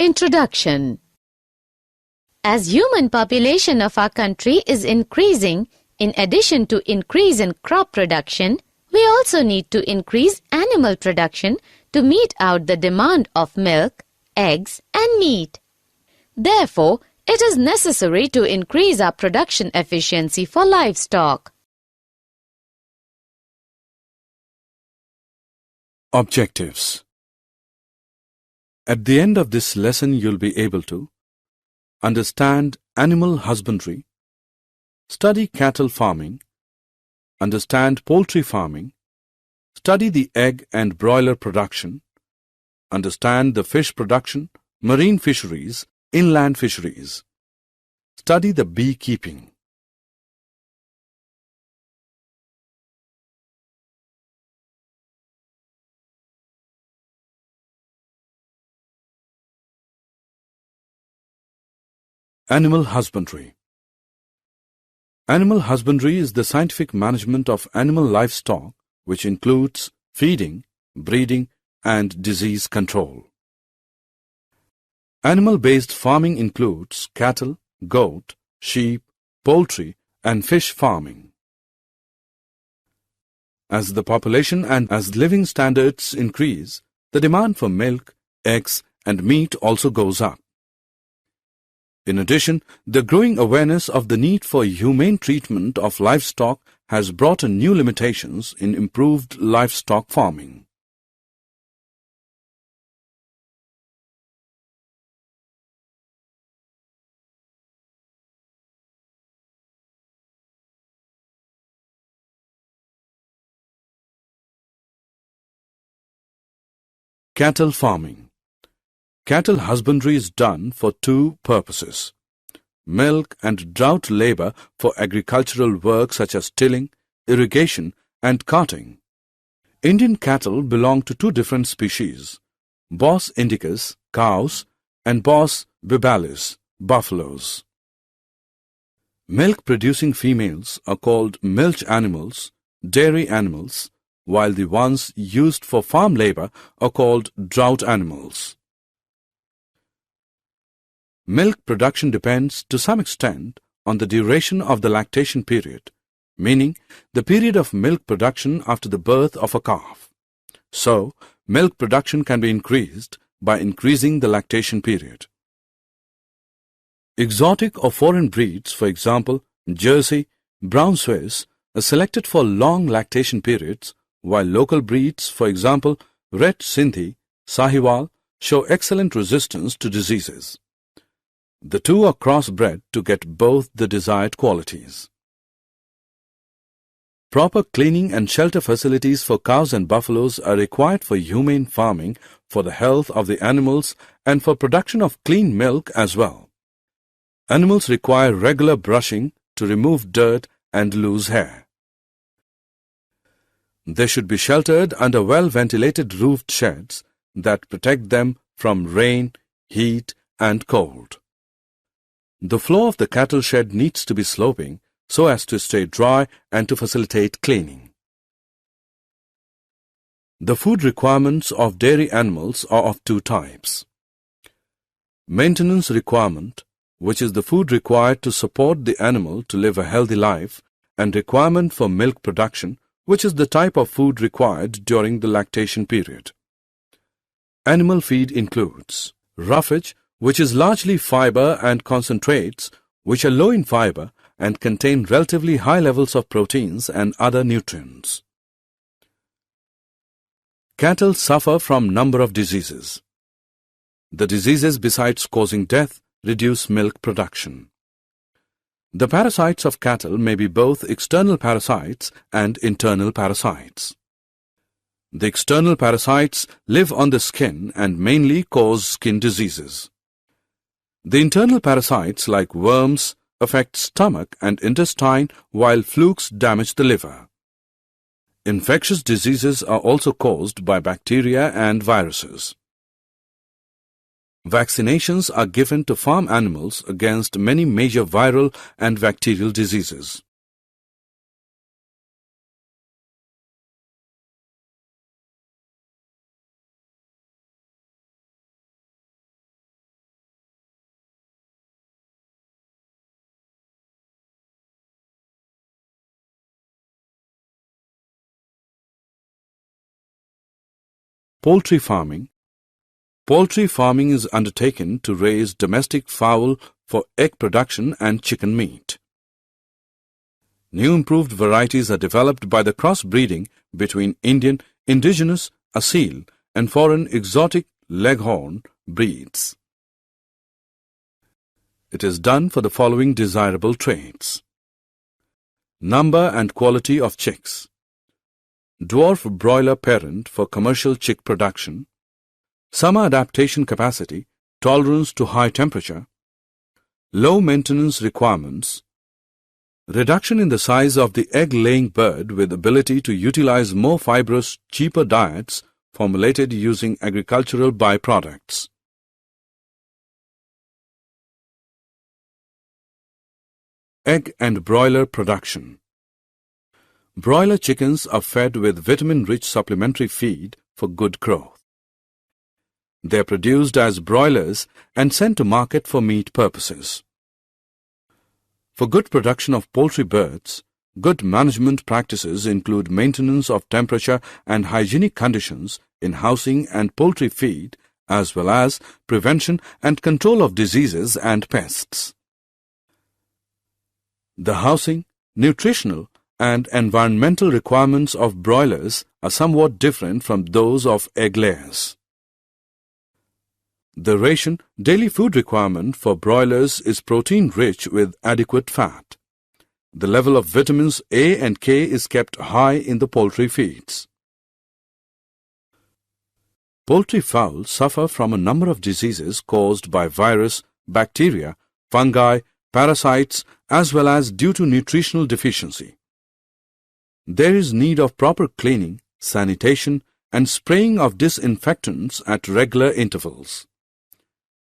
Introduction. As human population of our country is increasing, in addition to increase in crop production, we also need to increase animal production to meet out the demand of milk, eggs and meat. Therefore, it is necessary to increase our production efficiency for livestock. Objectives. At the end of this lesson, you'll be able to understand animal husbandry, study cattle farming, understand poultry farming, study the egg and broiler production, understand the fish production, marine fisheries, inland fisheries, study the beekeeping. Animal husbandry. Animal husbandry is the scientific management of animal livestock, which includes feeding, breeding, and disease control. Animal-based farming includes cattle, goat, sheep, poultry, and fish farming. As the population and as living standards increase, the demand for milk, eggs, and meat also goes up. In addition, the growing awareness of the need for humane treatment of livestock has brought in new limitations in improved livestock farming. Cattle farming. Cattle husbandry is done for two purposes: milk and drought labor for agricultural work such as tilling, irrigation, and carting. Indian cattle belong to two different species: Bos indicus, cows, and Bos bibalis, buffaloes. Milk-producing females are called milch animals, dairy animals, while the ones used for farm labor are called drought animals. Milk production depends to some extent on the duration of the lactation period, meaning the period of milk production after the birth of a calf. So, milk production can be increased by increasing the lactation period. Exotic or foreign breeds, for example, Jersey, Brown Swiss, are selected for long lactation periods, while local breeds, for example, Red Sindhi, Sahiwal, show excellent resistance to diseases. The two are crossbred to get both the desired qualities. Proper cleaning and shelter facilities for cows and buffaloes are required for humane farming, for the health of the animals, and for production of clean milk as well. Animals require regular brushing to remove dirt and loose hair. They should be sheltered under well-ventilated roofed sheds that protect them from rain, heat, and cold. The floor of the cattle shed needs to be sloping so as to stay dry and to facilitate cleaning. The food requirements of dairy animals are of two types: maintenance requirement, which is the food required to support the animal to live a healthy life, and requirement for milk production, which is the type of food required during the lactation period. Animal feed includes roughage, which is largely fiber, and concentrates, which are low in fiber and contain relatively high levels of proteins and other nutrients. Cattle suffer from number of diseases. The diseases, besides causing death, reduce milk production. The parasites of cattle may be both external parasites and internal parasites. The external parasites live on the skin and mainly cause skin diseases. The internal parasites, like worms, affect stomach and intestine, while flukes damage the liver. Infectious diseases are also caused by bacteria and viruses. Vaccinations are given to farm animals against many major viral and bacterial diseases. Poultry farming. Poultry farming is undertaken to raise domestic fowl for egg production and chicken meat. New improved varieties are developed by the crossbreeding between Indian, indigenous, Asil and foreign exotic Leghorn breeds. It is done for the following desirable traits: number and quality of chicks, dwarf broiler parent for commercial chick production, summer adaptation capacity, tolerance to high temperature, low maintenance requirements, reduction in the size of the egg-laying bird with ability to utilize more fibrous, cheaper diets formulated using agricultural byproducts. Egg and broiler production. Broiler chickens are fed with vitamin-rich supplementary feed for good growth. They are produced as broilers and sent to market for meat purposes. For good production of poultry birds, good management practices include maintenance of temperature and hygienic conditions in housing and poultry feed, as well as prevention and control of diseases and pests. The housing, nutritional, and environmental requirements of broilers are somewhat different from those of egg layers. The ration daily food requirement for broilers is protein-rich with adequate fat. The level of vitamins A and K is kept high in the poultry feeds. Poultry fowl suffer from a number of diseases caused by virus, bacteria, fungi, parasites, as well as due to nutritional deficiency. There is need of proper cleaning, sanitation, and spraying of disinfectants at regular intervals.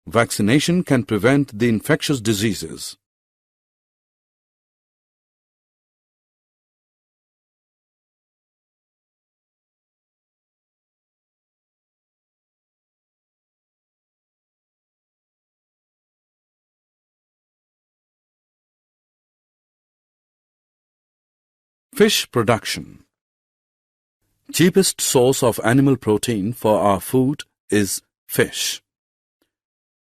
Vaccination can prevent the infectious diseases. Fish production. Cheapest source of animal protein for our food is fish.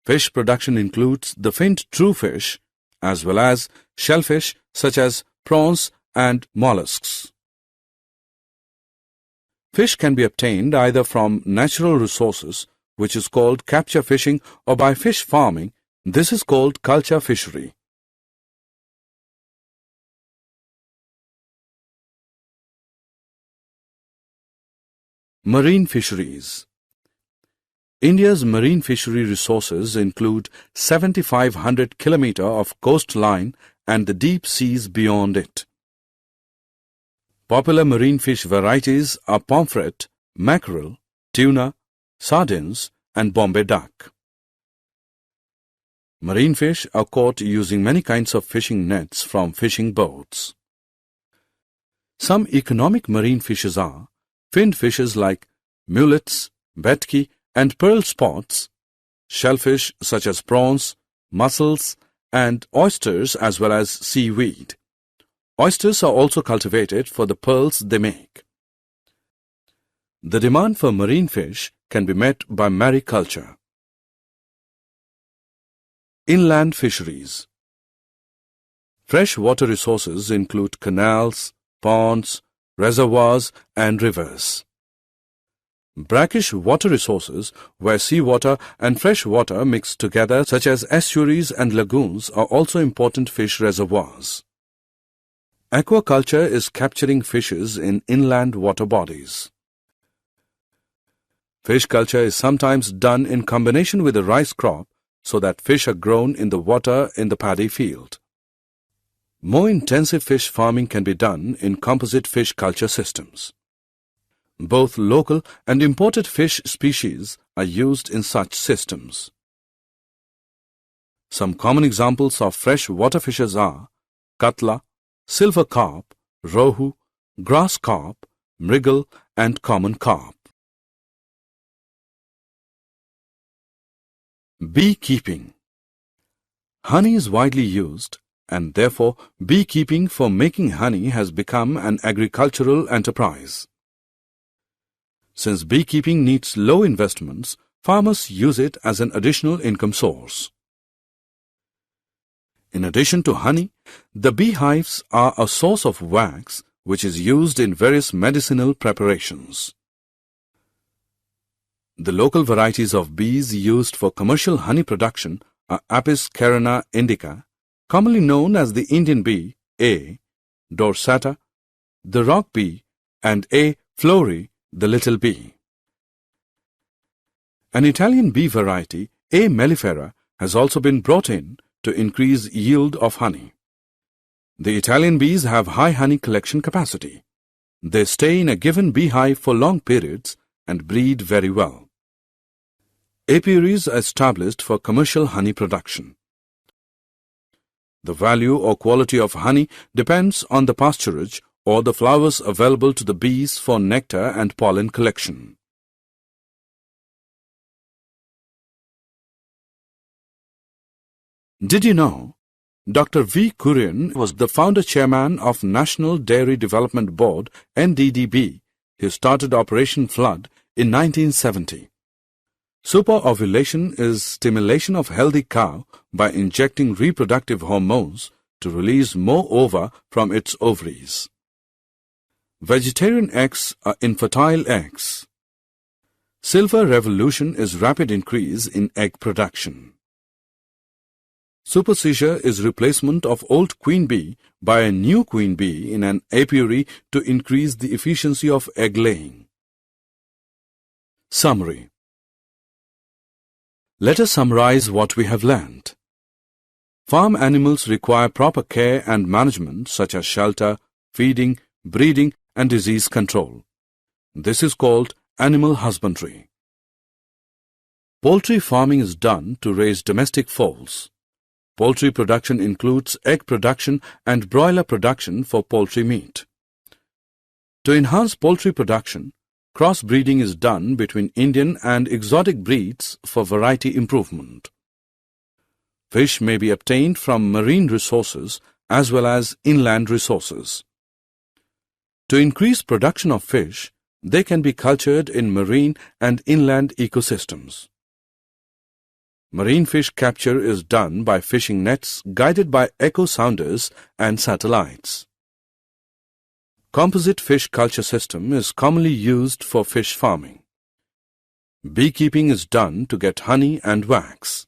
Fish production includes the finned true fish as well as shellfish such as prawns and mollusks. Fish can be obtained either from natural resources, which is called capture fishing, or by fish farming. This is called culture fishery. Marine fisheries. India's marine fishery resources include 7,500 km of coastline and the deep seas beyond it. Popular marine fish varieties are pomfret, mackerel, tuna, sardines, and Bombay duck. Marine fish are caught using many kinds of fishing nets from fishing boats. Some economic marine fishes are finned fishes like mullets, vetki, and pearl spots, shellfish such as prawns, mussels, and oysters as well as seaweed. Oysters are also cultivated for the pearls they make. The demand for marine fish can be met by mariculture. Inland fisheries. Fresh water resources include canals, ponds, reservoirs, and rivers. Brackish water resources, where seawater and fresh water mix together, such as estuaries and lagoons, are also important fish reservoirs. Aquaculture is capturing fishes in inland water bodies. Fish culture is sometimes done in combination with a rice crop so that fish are grown in the water in the paddy field. More intensive fish farming can be done in composite fish culture systems. Both local and imported fish species are used in such systems. Some common examples of fresh water fishes are katla, silver carp, rohu, grass carp, mrigal, and common carp. Beekeeping. Honey is widely used, and therefore beekeeping for making honey has become an agricultural enterprise. Since beekeeping needs low investments, farmers use it as an additional income source. In addition to honey, the beehives are a source of wax which is used in various medicinal preparations. The local varieties of bees used for commercial honey production are Apis carina indica, commonly known as the Indian bee, A. dorsata, the rock bee, and A. flori, the little bee. An Italian bee variety, A. mellifera, has also been brought in to increase yield of honey. The Italian bees have high honey collection capacity. They stay in a given beehive for long periods and breed very well. Apiaries are established for commercial honey production. The value or quality of honey depends on the pasturage or the flowers available to the bees for nectar and pollen collection. Did you know Dr. V. Kurian was the founder chairman of National Dairy Development Board NDDB. He started Operation Flood in 1970. Superovulation is stimulation of healthy cow by injecting reproductive hormones to release more ova from its ovaries. Vegetarian eggs are infertile eggs. Silver revolution is rapid increase in egg production. Supersedure is replacement of old queen bee by a new queen bee in an apiary to increase the efficiency of egg laying. Summary. Let us summarize what we have learned. Farm animals require proper care and management such as shelter, feeding, breeding, and disease control. This is called animal husbandry. Poultry farming is done to raise domestic fowls. Poultry production includes egg production and broiler production for poultry meat. To enhance poultry production, crossbreeding is done between Indian and exotic breeds for variety improvement. Fish may be obtained from marine resources as well as inland resources. To increase production of fish, they can be cultured in marine and inland ecosystems. Marine fish capture is done by fishing nets guided by echo sounders and satellites. Composite fish culture system is commonly used for fish farming. Beekeeping is done to get honey and wax.